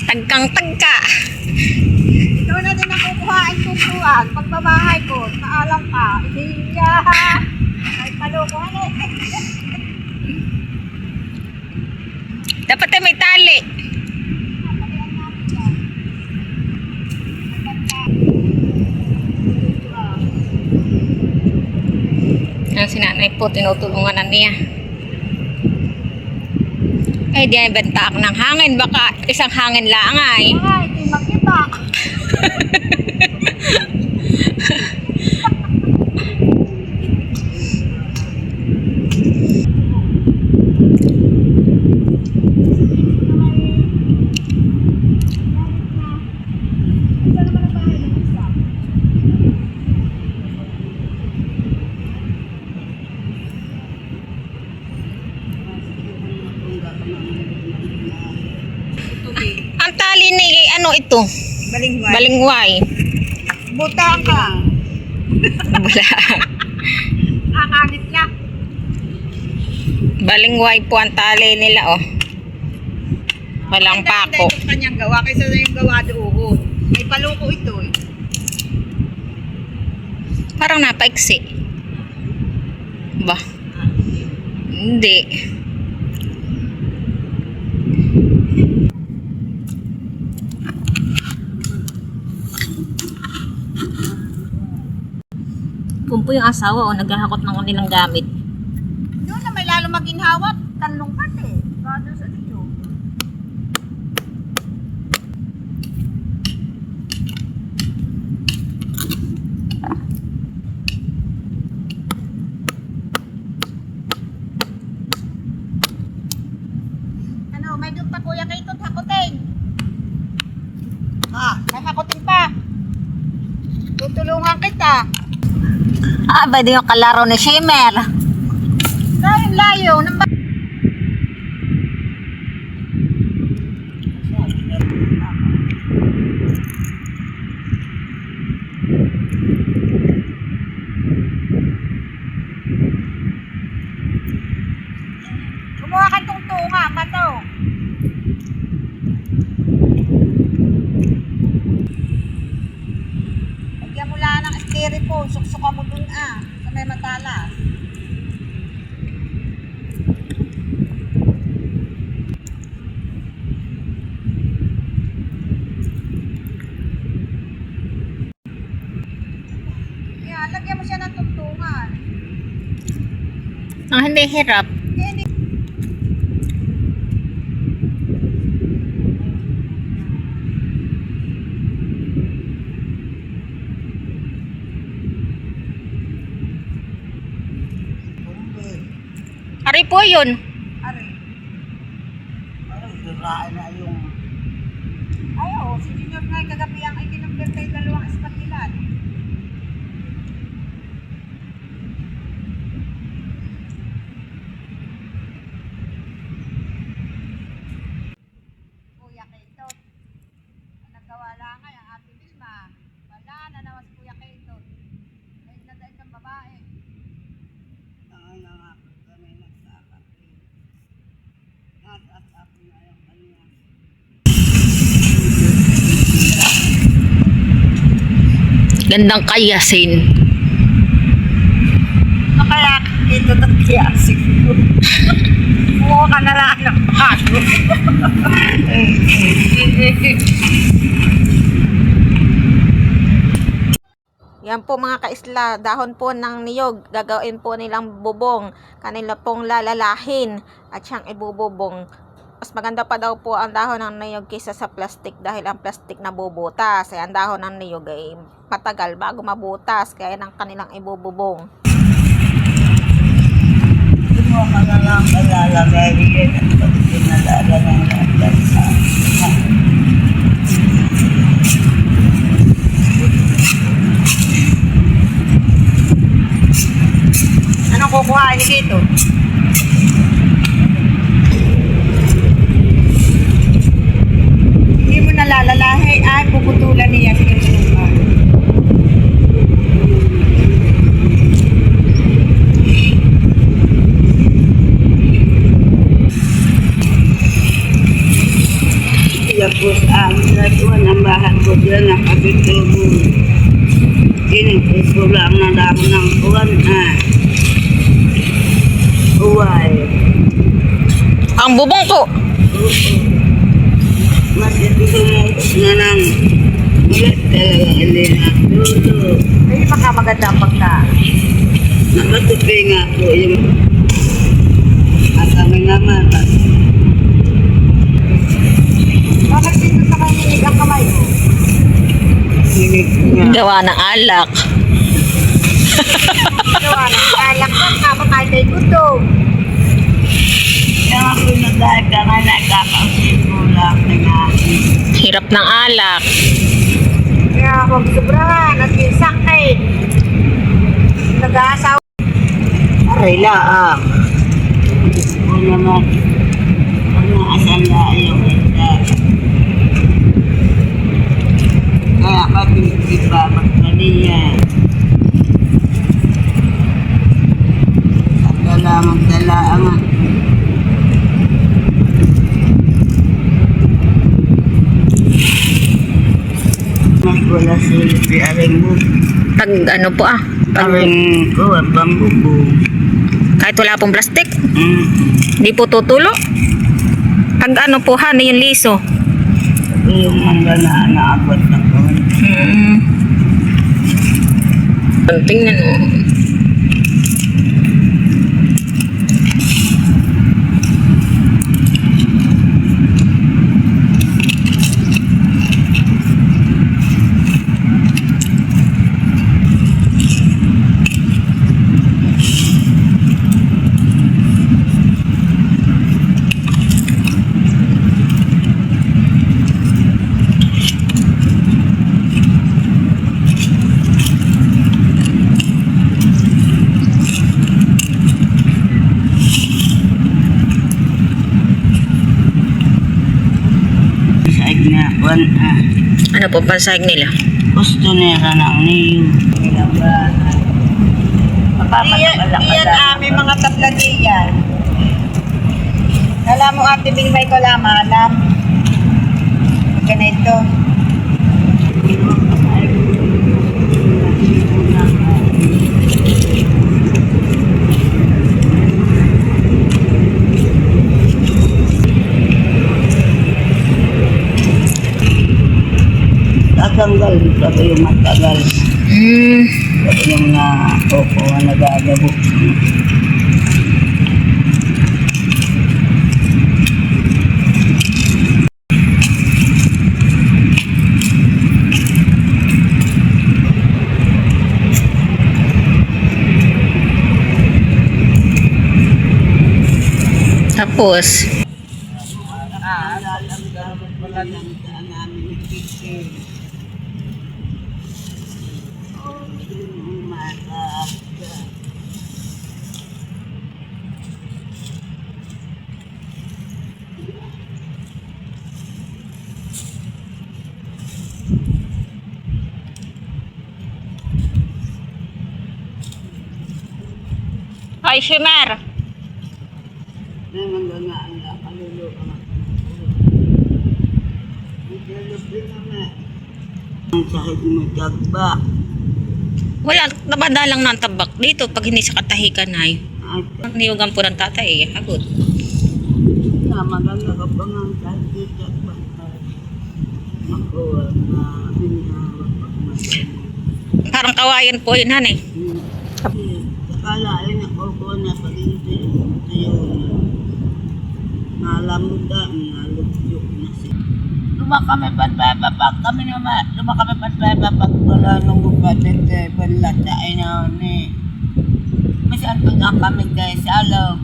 Tagkang-tagka. Ikaw na din ang kukuhaan tutuan. Pagbabahay ko, naalam ka. Iya. Ay, palokohan eh. Dapat ay may tali. Ang sinanay po, tinutulungan na niya. Ay, di ay bantaak ng hangin. Baka isang hangin lang ay. Ay, di makita. Ang tali ni ano ito? Balingway. Balingway. Butang ka. Wala. Kakagit lang. Balingway po ang tali nila oh. Walang pako. Ito kanyang gawa kaysa na yung gawa doon. May paloko ito eh. Parang napaiksi. Ba? Hindi. Kung po yung asawa o naghahakot ng kanilang gamit. Doon na may lalo maginhawat. Kanlong pati. Gado sa dito. Ano, may doon pa kuya kayo ito't hakutin. May hakutin pa. Tutulungan kita. Ah, ba yung kalaro ni Shimmer? Dahil layo ng gumawa kang tungtunga, pato. Lagyan mo lang ng styrofoam, suksukan mo dun sa may matalas. Yan, lagyan mo siya ng tungtungan. Ang hindi hirap. Hindi. Ari po yun. Ari. Sirain na yung Ayaw, si Junior nga kagabi ang ikinumber kay dalawang espakilan. Kuya Keito. Ang nagawa lang nga ang ating Vilma. Wala na naman si Kuya Keito. Dahil na dahil ng babae. nangangako kami nagsakapin. Nasasapin na yung kanya. Gandang kayasin. Kaya ito na kiyasin ko. Mukha ka na lang ng bago. Yan po mga kaisla, dahon po ng niyog, gagawin po nilang bubong, kanila pong lalalahin at siyang ibububong. Mas maganda pa daw po ang dahon ng niyog kaysa sa plastic dahil ang plastic nabubutas. Ang dahon ng niyog ay matagal bago mabutas, kaya ng kanilang ibububong. Mo ka na lang kalalagay rin at pag pinalala ng lahat sa Anong kukuhain dito? Hindi mo nalalalahi. Ay, puputulan niya. Sige, puputulan. Tapos ang tuwan ang bahan ko dyan nakapitubo. Kinipis ko lang na damo ng tuwan Uway. Ang bubong po. Mas ito na ng ulit talaga hindi na dulo. Ay, baka maganda ang pagka. Nakatupi nga po yung at kami naman. Bakit dito sa kanyinig ang kamay mo? Sinig nga. Gawa ng alak. Gawa ng alak ka, kapakain kay gutom. Kaya ako na dahil ka nga nagkakasin mo lang nga. Hirap ng alak. Kaya huwag sobrahan at yung sakit. Nag-aasawa. Aray laang. O naman. Pag naasan na yung ita. Kaya ka pinagkipa magkaniya. At magdalaangan. Mas wala si aring mo. Pag ano po Aring ko, bambubo. kahit wala pong plastic, Mm. di po tutulo. Pag ano po yung liso. Yung hanggang na naabot na ko. Tingnan mo. Saig na kuan Ano po pansahig nila? gusto nila ng niyo. Kailangan. Iyan aming mga tabladiyan. Alam mo, Ate Bing, may kalama, alam. Ganito. Tatanggal sabi yung matagal. Yung na opo na nagagabo. Tapos, Wala nang daan namin nagpipil. Mata. Hi, Shimer. Naman doon na ang kalulo ang ang sakit mo tagba. Wala, nabadalang ng tabak dito pag hindi sa katahikan ay. At Niyugan po ng tatay hagot. na maganda ka pa nga sakit tagba. Makuha na binawag pagmasal. Parang kawayan po yun, hanay. Sakala ay nakukuha na pag-intiyo na nalamuda, nalugyok na siya. Lumakami patbababak kami naman. Lumakami patbababak wala nung bukatit balat na ay na ni. Masyaan pa nga kami guys. Hello.